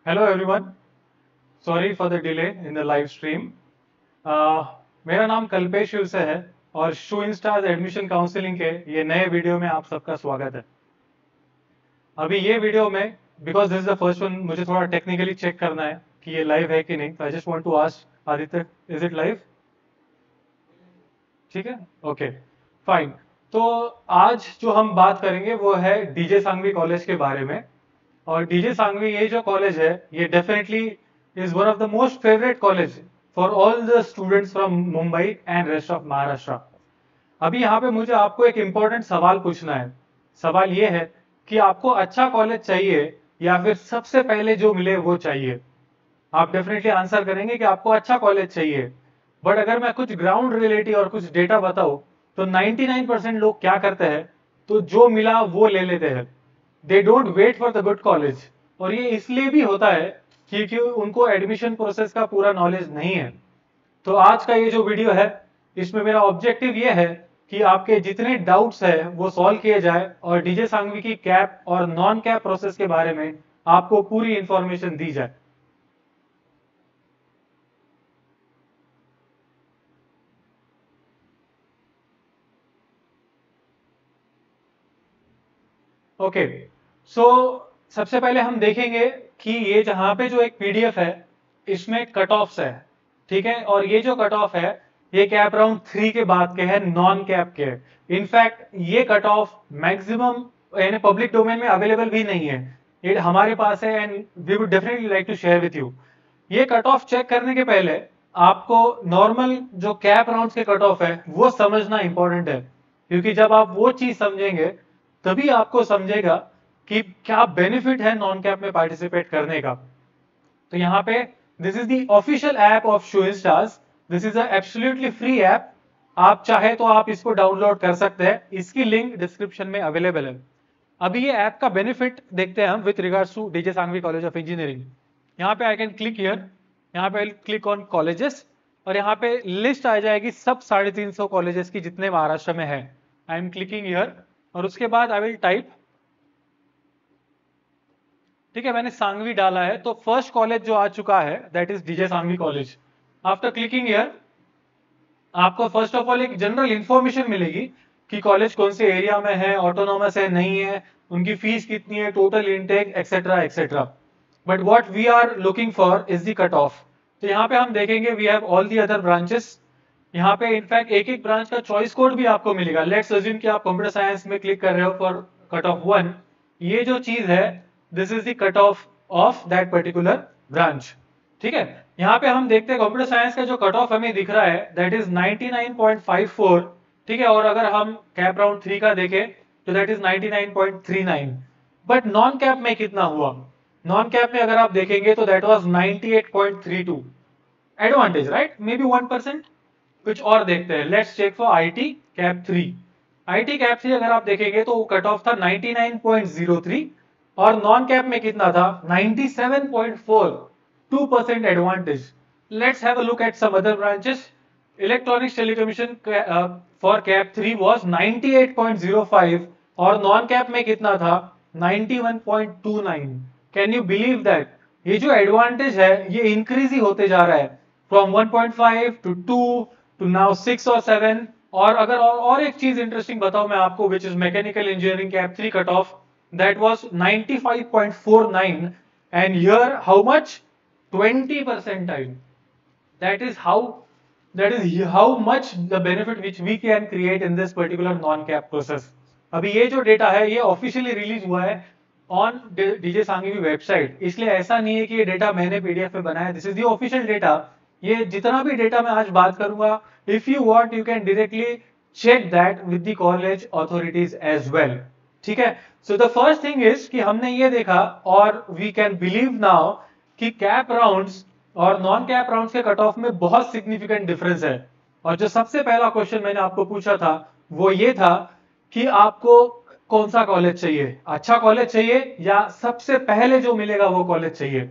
Hello everyone, sorry for the delay in the live stream. मेरा नाम कल्पेश शिवसे है और शू इंस्टार्स एडमिशन काउंसलिंग के ये नए वीडियो में आप सबका स्वागत है। अभी ये वीडियो में because this is the first one, मुझे थोड़ा टेक्निकली चेक करना है कि ये लाइव है कि नहीं। तो I just want to ask Aditya, is it live? ठीक है, ओके, फाइन। तो आज जो हम बात करेंगे वो है डीजे सांघवी कॉलेज के बारे में। और डीजे सांघवी ये जो कॉलेज है ये definitely is one of the most favourite college for all the students from Mumbai and rest of Maharashtra. अभी यहाँ पे मुझे आपको एक इंपॉर्टेंट सवाल पूछना है। सवाल ये है कि आपको अच्छा कॉलेज चाहिए या फिर सबसे पहले जो मिले वो चाहिए। आप डेफिनेटली आंसर करेंगे कि आपको अच्छा कॉलेज चाहिए। बट अगर मैं कुछ ग्राउंड रियलिटी और कुछ डेटा बताऊं तो 99% लोग क्या करते हैं, तो जो मिला वो ले लेते हैं। They don't wait for the good college. और ये इसलिए भी होता है क्योंकि उनको एडमिशन प्रोसेस का पूरा नॉलेज नहीं है। तो आज का ये जो वीडियो है इसमें मेरा ऑब्जेक्टिव ये है कि आपके जितने डाउट्स है वो सॉल्व किए जाए और डीजे सांघवी की कैप और नॉन कैप प्रोसेस के बारे में आपको पूरी इंफॉर्मेशन दी जाए। ओके, सो सबसे पहले हम देखेंगे कि ये जहां पे जो एक पीडीएफ है इसमें कट ऑफ्स है। ठीक है, और ये जो कट ऑफ है ये कैप राउंड 3 के बाद के है, नॉन कैप के। इनफैक्ट ये कट ऑफ मैक्सिमम यानी पब्लिक डोमेन में अवेलेबल भी नहीं है, ये हमारे पास है and we would definitely like to share with you. ये कट ऑफ चेक करने के पहले आपको नॉर्मल जो कैप राउंड्स के कट ऑफ है वो समझना इंपॉर्टेंट है, क्योंकि जब आप वो चीज समझेंगे तभी आपको समझेगा कि क्या बेनिफिट है नॉन कैप में पार्टिसिपेट करने का। तो यहाँ पे this is the official app of shoe stars. This is absolutely free app. आप चाहे तो आप इसको डाउनलोड कर सकते हैं, इसकी लिंक डिस्क्रिप्शन में अवेलेबल है। अभी ये ऐप का बेनिफिट देखते हैं हम with regards to DJ Sanghvi college of engineering. यहाँ पे आई कैन क्लिक हियर, यहाँ पे क्लिक ऑन कॉलेजेस और यहाँ पे लिस्ट आ जाएगी सब 350 कॉलेजेस की जितने महाराष्ट्र में है। आई एम क्लिकिंग हियर और उसके बाद आई विल टाइप। ठीक है, मैंने सांघवी डाला है तो फर्स्ट कॉलेज जो आ चुका है that is DJ Sanghvi college. After clicking here आपको फर्स्ट ऑफ ऑल एक जनरल इंफॉर्मेशन मिलेगी कि कॉलेज कौन से एरिया में है, ऑटोनॉमस है नहीं है, उनकी फीस कितनी है, total intake etcetera etcetera. But what we are looking for is the cut off. तो यहाँ पे हम देखेंगे we have all the other branches. यहाँ पे इनफैक्ट एक एक ब्रांच का चॉइस कोड भी आपको मिलेगा। लेट्स अज्यूम कि आप कंप्यूटर साइंस में क्लिक कर रहे हो फॉर कट ऑफ 1। ये जो चीज है this is the cut of that particular branch. ठीक है, यहाँ पे हम देखते हैं कंप्यूटर साइंस का जो कट ऑफ हमें दिख रहा है दैट इज 99.54। ठीक है, और अगर हम कैप राउंड 3 का देखें तो that is 99.39। But non CAP में कितना हुआ? नॉन कैप में अगर आप देखेंगे तो that was 98.32। Advantage right, maybe 1%। कुछ और देखते हैं, let's check for IT CAP 3। IT CAP 3 अगर आप देखेंगे तो कट ऑफ था 99.03 और नॉन कैप में कितना था 97.4। 2% advantage. Let's have a look at some other branches. Electronics telecommunication for CAP 3 was 98.05 और नॉन कैप में कितना था 91.29। कैन यू बिलीव दैट ये जो एडवांटेज है ये इंक्रीज ही होते जा रहा है फ्रॉम 1.5 टू 2 टू नाउ 6 और 7। और अगर और एक चीज इंटरेस्टिंग बताऊं मैं आपको, which is mechanical engineering cap 3 cut off that was 95.49 and here how much 20 percentile. That is how much the benefit which we can create in this particular non-cap process. अभी ये जो डेटा है ये officially release हुआ है on DJ Sanghvi website, इसलिए ऐसा नहीं है कि ये डेटा मैंने पीडीएफ में बनाया। This is the official data. ये जितना भी डेटा मैं आज बात करूंगा, if you want you can directly check that with the college authorities as well. ठीक है, so the first thing is कि हमने ये देखा और वी कैन बिलीव नाउ कि कैप राउंड्स और नॉन कैप राउंड्स के कट ऑफ में बहुत सिग्निफिकेंट डिफरेंस है। और जो सबसे पहला क्वेश्चन मैंने आपको पूछा था वो ये था कि आपको कौन सा कॉलेज चाहिए, अच्छा कॉलेज चाहिए या सबसे पहले जो मिलेगा वो कॉलेज चाहिए।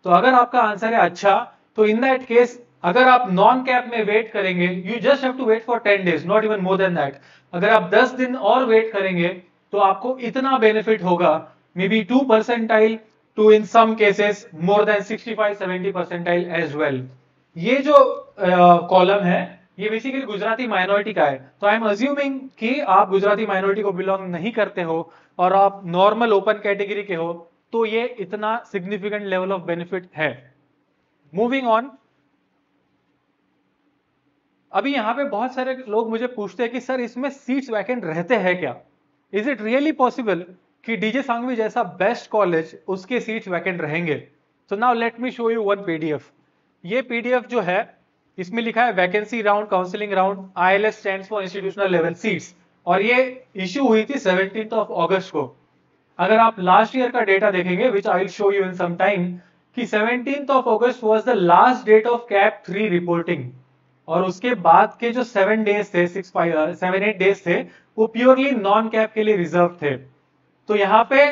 तो अगर आपका आंसर है अच्छा, तो इन दैट केस अगर आप नॉन कैप में वेट करेंगे you just have to wait for 10 days, not even more than that. अगर आप 10 दिन और वेट करेंगे तो आपको इतना बेनिफिट होगा, may be 2 percentile to in some cases more than 65-70 percentile as well. ये जो कॉलम है ये बेसिकली गुजराती माइनॉरिटी का है, तो आई एम अज्यूमिंग कि आप गुजराती माइनॉरिटी को बिलोंग नहीं करते हो और आप नॉर्मल ओपन कैटेगरी के हो, तो ये इतना सिग्निफिकेंट लेवल ऑफ बेनिफिट है। मूविंग ऑन, अभी यहां पे बहुत सारे लोग मुझे पूछते हैं कि सर इसमें सीट्स वैकेंट रहते हैं क्या, इज इट रियली पॉसिबल कि डीजे सांघवी जैसा बेस्ट कॉलेज उसके सीट्स वैकेंट रहेंगे? So now let me show you one PDF. ये पीडीएफ जो है इसमें लिखा है vacancy round counselling round, ILS stands for institutional level seats, और ये इश्यू हुई थी 17th of August को। अगर आप लास्ट ईयर का डेटा देखेंगे which I will show you in some time, कि 17th of August was the last date of CAP 3 reporting, और उसके बाद के जो 7 डेज थे 7-8 डेज थे वो प्योरली नॉन कैप के लिए रिजर्व थे। तो यहाँ पे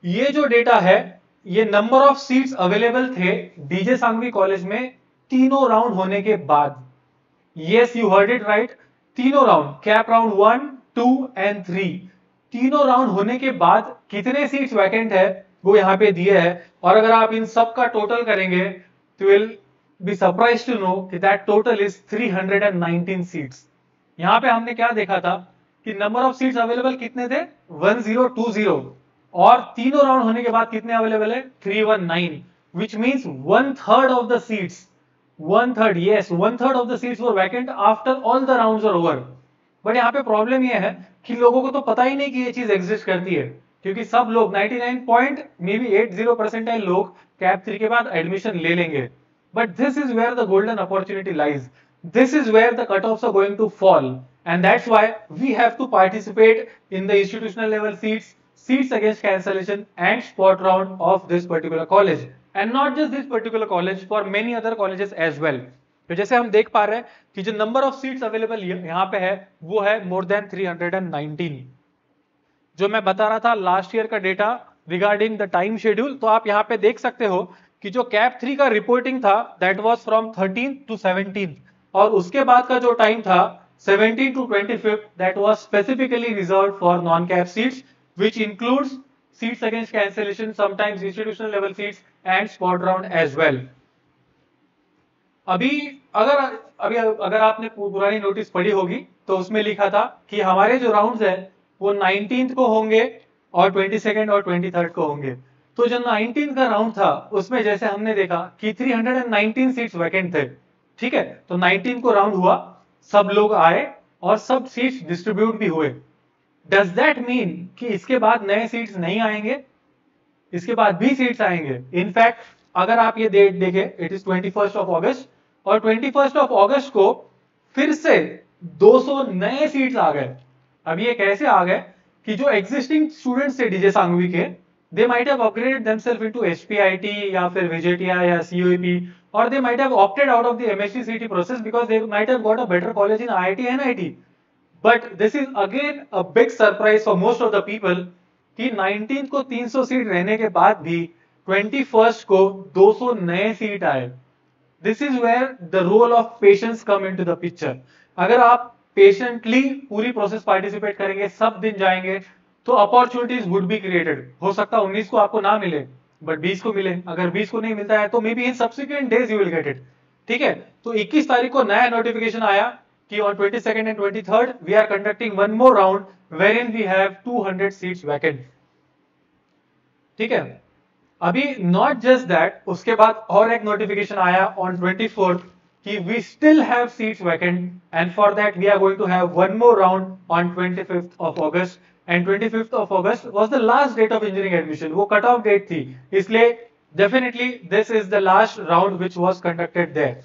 ये जो डेटा है ये नंबर ऑफ सीट्स अवेलेबल थे डीजे सांघवी कॉलेज में तीनों राउंड होने के बाद। Yes you heard it right, तीनों राउंड, कैप राउंड 1, 2 एंड 3, तीनों राउंड होने के बाद कितने सीट्स वैकेंट है वो यहाँ पे दिए है। और अगर आप इन सब का टोटल करेंगे तो will be surprise to know कि दैट टोटल इज 319 सीट्स। यहाँ पे हमने क्या देखा था कि नंबर ऑफ सीट्स अवेलेबल कितने थे 1020, और तीनों राउंड होने के बाद कितने अवेलेबल है 319, which means 1/3 of the seats, 1/3, yes, 1/3 of the seats were vacant after all the rounds are over. But यहाँ पे प्रॉब्लम ये है कि लोगों को तो पता ही नहीं कि ये चीज एग्जिस्ट करती है, क्योंकि सब लोग 99.80 परसेंटाइल लोग कैप 3 के बाद एडमिशन ले लेंगे। But this is where the golden opportunity lies, this is where the cut offs are going to fall, and that's why we have to participate in the institutional level seats against cancellation and spot round of this particular college, and not just this particular college, for many other colleges as well. तो जैसे हम देख पा रहे हैं कि जो number of seats available यहाँ पे है वो है मोर देन 319। जो मैं बता रहा था लास्ट ईयर का data regarding the time schedule, तो आप यहाँ पे देख सकते हो कि जो कैप 3 का रिपोर्टिंग था that was from 13th to 17th, और उसके बाद का जो टाइम था 17 to 25th that was specifically reserved for non cap seats, which includes seats against cancellation, sometimes institutional level seats and spot round as well. अगर आपने पुरानी notice पढ़ी होगी तो उसमें लिखा था कि हमारे जो राउंड्स है वो 19th को होंगे और 22nd और 23rd को होंगे। तो जो 19th का राउंड था उसमें जैसे हमने देखा कि 319 सीट्स वैकेंट थे, ठीक है, तो 19 को राउंड हुआ, सब लोग आए और सब सीट्स डिस्ट्रीब्यूट भी हुए। डज दैट मीन कि इसके बाद नए सीट्स नहीं आएंगे? इसके बाद भी सीट्स आएंगे। इनफैक्ट अगर आप ये डेट देखें, it is 21st of August, और 21st of August को फिर से 200 नए सीट्स आ गए। अब ये कैसे आ गए कि जो एग्जिस्टिंग स्टूडेंट्स थे डीजे सांघवी के, they might have upgraded themselves into HPIT या फिर विजेटिया या सीओईपी, और they might have opted out of the MSC CT process because they might have got a better college in IIT NIT. But this is again a big surprise for most of the people कि 19th को 300 seat रहने के बाद भी 21st को 200 नए seat आए। This is where the role of patience come into the picture. अगर आप पेशेंटली पूरी प्रोसेस पार्टिसिपेट करेंगे, सब दिन जाएंगे, तो अपॉर्चुनिटीज वुड बी क्रिएटेड। हो सकता है 19 को आपको ना मिले बट 20 को मिले, अगर 20 को नहीं मिलता है तो may be in subsequent days you will get it, ठीक है। तो 21 तारीख को नया नोटिफिकेशन आया कि on 22nd and 23rd we are conducting one more round wherein we have 200 seats vacant, ठीक है। अभी not just that, उसके बाद और एक नोटिफिकेशन आया on 24th कि we still have seats vacant, and for that we are going to have one more round on 25th of August, and 25th of August was the last date of engineering admission, वो cut off date थी, इसलिए definitely this is the last round which was conducted there.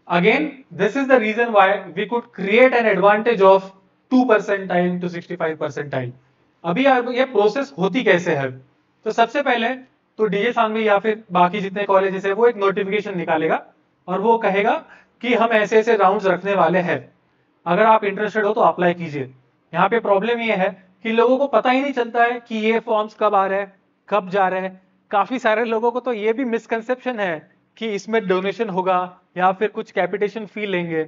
Again, this is the reason why we could create an advantage of 2 percentile to 65 percentile. अभी ये process होती कैसे है? तो सबसे पहले तो डीजे सांघवी या फिर बाकी जितने कॉलेजेस है वो एक नोटिफिकेशन निकालेगा और वो कहेगा कि हम ऐसे ऐसे राउंड्स रखने वाले हैं, अगर आप इंटरेस्टेड हो तो अप्लाई कीजिए। यहाँ पे प्रॉब्लम ये है कि लोगों को पता ही नहीं चलता है कि ये फॉर्म्स कब आ रहे हैं, कब जा रहे हैं। काफी सारे लोगों को तो ये भी मिसकंसेप्शन है कि इसमें डोनेशन होगा या फिर कुछ कैपिटेशन फी लेंगे,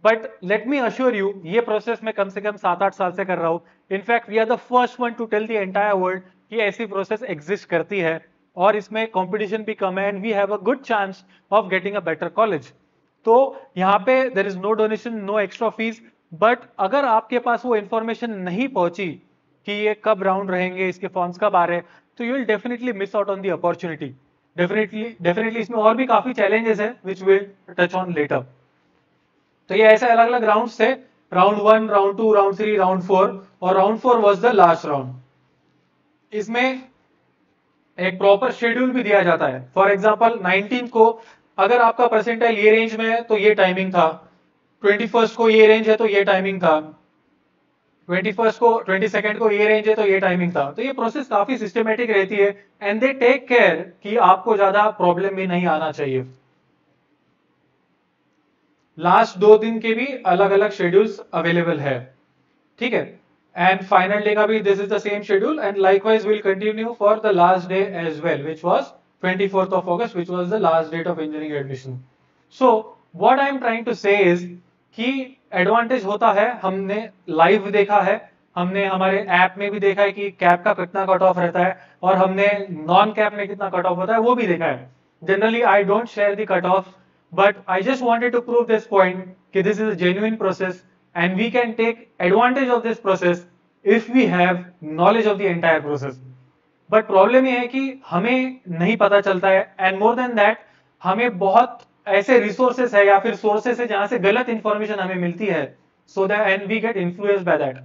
but let me assure you ये प्रोसेस मैं कम से कम 7-8 साल से कर रहा हूं। In fact we are the first one to tell the entire world कि ऐसी प्रोसेस एग्जिस्ट करती है और इसमें कंपटीशन भी कम है and we have a good chance of getting a better college. तो यहाँ पे there is no donation, no extra fees, but अगर आपके पास वो इंफॉर्मेशन नहीं पहुंची कि ये कब राउंड रहेंगे, इसके फॉर्म्स कब आ रहे हैं, तो you will definitely miss out on the opportunity. Definitely इसमें और भी काफी चैलेंजेस है which will touch on later. तो ये ऐसे अलग अलग राउंड्स थे, राउंड 1, राउंड 2, राउंड 3, राउंड 4, और round 4 was the last round. इसमें एक प्रॉपर शेड्यूल भी दिया जाता है। फॉर एग्जांपल 19 को अगर आपका परसेंटाइल ये रेंज में है तो ये टाइमिंग था, 21 को ये रेंज है तो ये टाइमिंग था, 21 को 22 को ये रेंज है तो ये टाइमिंग था। तो ये प्रोसेस काफी सिस्टमेटिक रहती है एंड दे टेक केयर कि आपको ज्यादा प्रॉब्लम भी नहीं आना चाहिए। लास्ट 2 दिन के भी अलग अलग शेड्यूल्स अवेलेबल है, ठीक है। एंड फाइनल डे का भी this is the same schedule and likewise will continue for the last day as well which was 24th of August which was the last date of engineering admission. So what I am trying to say is कि advantage होता है, हमने live देखा है, हमने हमारे app में भी देखा है कि कैप का कितना कट ऑफ रहता है और हमने नॉन कैप में कितना कट ऑफ होता है वो भी देखा है। Generally I don't share the cut of, but I just wanted to prove this point कि this is a genuine process and we can take advantage of this process if we have knowledge of the entire process. But problem ये है कि हमें नहीं पता चलता है and more than that हमें बहुत ऐसे रिसोर्सेस है या फिर सोर्सेस है जहां से गलत इंफॉर्मेशन हमें मिलती है, so that and we get influenced by that.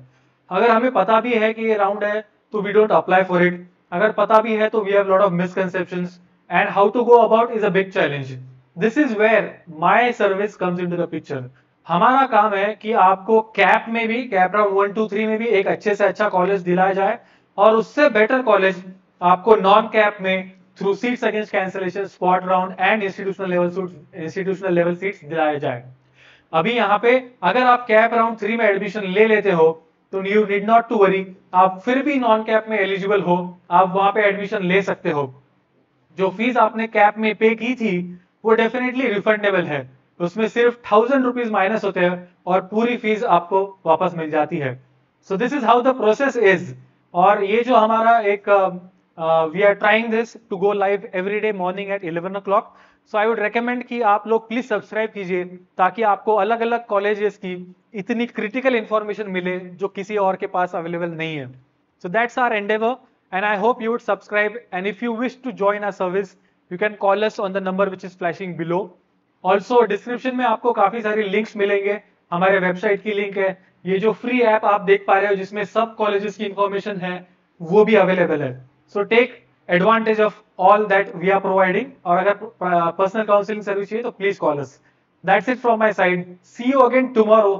अगर हमें पता भी है कि ये राउंड है तो we don't apply for it, अगर पता भी है तो we have lot of misconceptions and how to go about is a big challenge. This is where my service comes into the picture. हमारा काम है कि आपको कैप में भी, कैप राउंड 1, 2, 3 में भी एक अच्छे से अच्छा कॉलेज दिलाया जाए और उससे बेटर कॉलेज आपको नॉन कैप में through seats against cancellation, spot round and institutional level seats दिलाया जाए। अभी यहाँ पे अगर आप कैप राउंड 3 में एडमिशन ले लेते हो तो you need not to worry, आप फिर भी नॉन कैप में एलिजिबल हो, आप वहां पे एडमिशन ले सकते हो। जो फीस आपने कैप में पे की थी वो डेफिनेटली रिफंडेबल है, उसमें सिर्फ 1000 रुपीज माइनस होते हैं और पूरी फीस आपको वापस मिल जाती है। So this is how the process is. और ये जो हमारा एक we are trying this to go live every day morning at 11 o'clock। So I would recommend कि आप लोग प्लीज सब्सक्राइब कीजिए ताकि आपको अलग अलग कॉलेजेस की इतनी क्रिटिकल इंफॉर्मेशन मिले जो किसी और के पास अवेलेबल नहीं है। So that's our endeavor and I hope you would subscribe, and if you wish to join our service you can call us on the number which is flashing below. Also description में आपको काफी सारी links मिलेंगे, हमारे website की link है, ये जो फ्री ऐप आप देख पा रहे हो जिसमें सब कॉलेजेस की इंफॉर्मेशन है वो भी अवेलेबल है। So take advantage of all that we are providing, और अगर पर्सनल काउंसलिंग सर्विस चाहिए तो please call us. That's it from my side, see you again tomorrow.